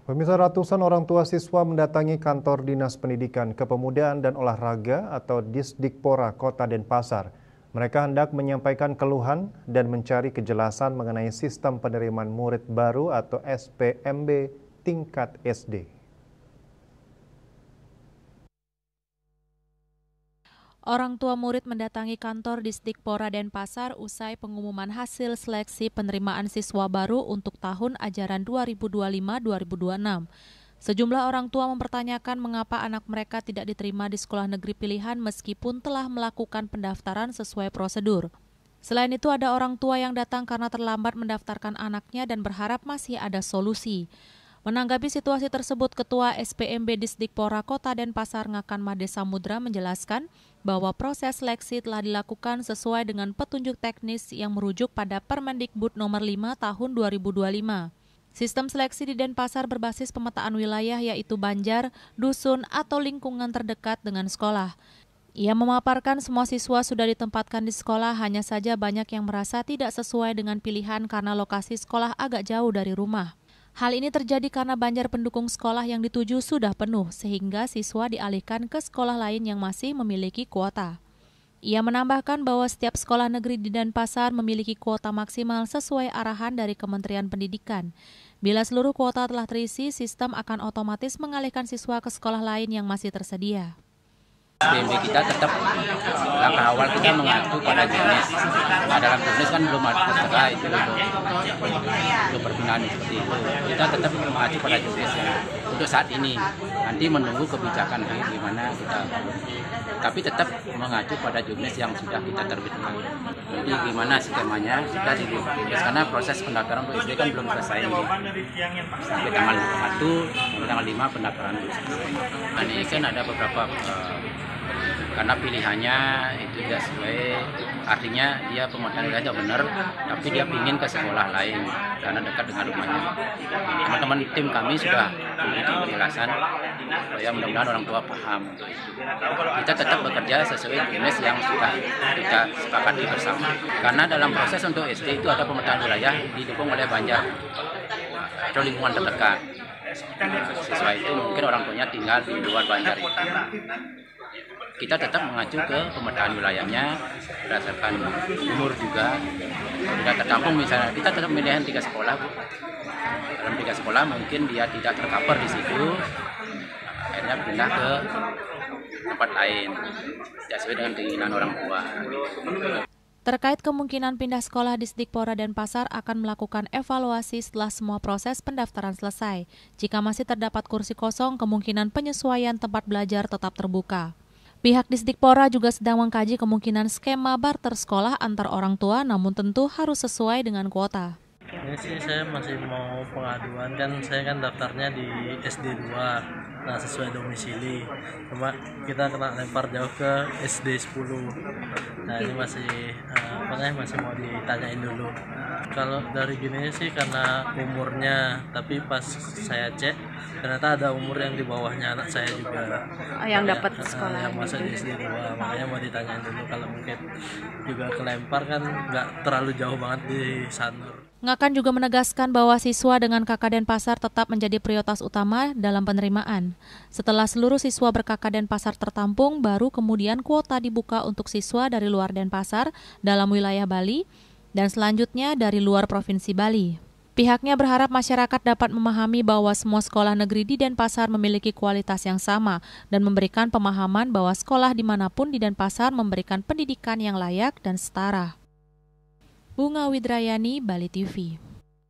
Pemirsa, ratusan orang tua siswa mendatangi kantor Dinas Pendidikan, Kepemudaan dan Olahraga atau Disdikpora Kota Denpasar. Mereka hendak menyampaikan keluhan dan mencari kejelasan mengenai sistem penerimaan murid baru atau SPMB tingkat SD. Orang tua murid mendatangi kantor Disdikpora Denpasar usai pengumuman hasil seleksi penerimaan siswa baru untuk tahun ajaran 2025-2026. Sejumlah orang tua mempertanyakan mengapa anak mereka tidak diterima di sekolah negeri pilihan meskipun telah melakukan pendaftaran sesuai prosedur. Selain itu, ada orang tua yang datang karena terlambat mendaftarkan anaknya dan berharap masih ada solusi. Menanggapi situasi tersebut, Ketua SPMB Disdikpora Kota Denpasar Ngakan Made Samudra menjelaskan bahwa proses seleksi telah dilakukan sesuai dengan petunjuk teknis yang merujuk pada Permendikbud nomor 5 tahun 2025. Sistem seleksi di Denpasar berbasis pemetaan wilayah yaitu Banjar, Dusun, atau lingkungan terdekat dengan sekolah. Ia memaparkan semua siswa sudah ditempatkan di sekolah, hanya saja banyak yang merasa tidak sesuai dengan pilihan karena lokasi sekolah agak jauh dari rumah. Hal ini terjadi karena Banjar pendukung sekolah yang dituju sudah penuh, sehingga siswa dialihkan ke sekolah lain yang masih memiliki kuota. Ia menambahkan bahwa setiap sekolah negeri di Denpasar memiliki kuota maksimal sesuai arahan dari Kementerian Pendidikan. Bila seluruh kuota telah terisi, sistem akan otomatis mengalihkan siswa ke sekolah lain yang masih tersedia. SPMB kita tetap langkah awal kita mengacu pada jenis. Nah, dalam jenis kan belum ada setelah itu untuk perpindahan seperti itu. Kita tetap mengacu pada jenis untuk saat ini. Nanti menunggu kebijakan gimana kita. Tapi tetap mengacu pada jenis yang sudah kita terbitkan. Jadi gimana skemanya sudah ditulis karena proses pendaftaran untuk SD kan belum selesai ini. Sampai tanggal 1, tanggal 5 pendaftaran belum selesai. Nah, ini kan ada beberapa karena pilihannya itu tidak sesuai, artinya dia pemetaan wilayah benar, tapi dia ingin ke sekolah lain karena dekat dengan rumahnya. Teman-teman tim kami sudah memberikan penjelasan, ya mudah-mudahan orang tua paham. Kita tetap bekerja sesuai jenis yang sudah kita sepakati bersama. Karena dalam proses untuk SD itu ada pemetaan wilayah didukung oleh Banjar atau lingkungan terdekat. Siswa itu mungkin orang tuanya tinggal di luar Banjar. Kita tetap mengacu ke pemetaan wilayahnya berdasarkan umur juga. Tidak tertampung misalnya, kita tetap memilih 3 sekolah, Bu. Dalam 3 sekolah mungkin dia tidak tercover di situ, akhirnya pindah ke tempat lain, tidak sesuai dengan keinginan orang tua. Terkait kemungkinan pindah sekolah, Disdikpora Denpasar akan melakukan evaluasi setelah semua proses pendaftaran selesai. Jika masih terdapat kursi kosong, kemungkinan penyesuaian tempat belajar tetap terbuka. Pihak Disdikpora juga sedang mengkaji kemungkinan skema barter sekolah antar orang tua, namun tentu harus sesuai dengan kuota. Ini sih saya masih mau pengaduan, kan saya kan daftarnya di SD 2, nah sesuai domisili. Cuma kita kena lempar jauh ke SD 10. Nah ini masih masih mau ditanyain dulu. Kalau dari gini sih karena umurnya, tapi pas saya cek ternyata ada umur yang di bawahnya anak saya juga. Yang dapat sekolah. Yang masuk di SD 2, makanya mau ditanyain dulu kalau mungkin juga kelempar kan nggak terlalu jauh banget di Sanur. Ngakan juga menegaskan bahwa siswa dengan KK Denpasar tetap menjadi prioritas utama dalam penerimaan. Setelah seluruh siswa ber-KK Denpasar tertampung, baru kemudian kuota dibuka untuk siswa dari luar Denpasar dalam wilayah Bali dan selanjutnya dari luar Provinsi Bali. Pihaknya berharap masyarakat dapat memahami bahwa semua sekolah negeri di Denpasar memiliki kualitas yang sama dan memberikan pemahaman bahwa sekolah dimanapun di Denpasar memberikan pendidikan yang layak dan setara. Bunga Widrayani, Bali TV.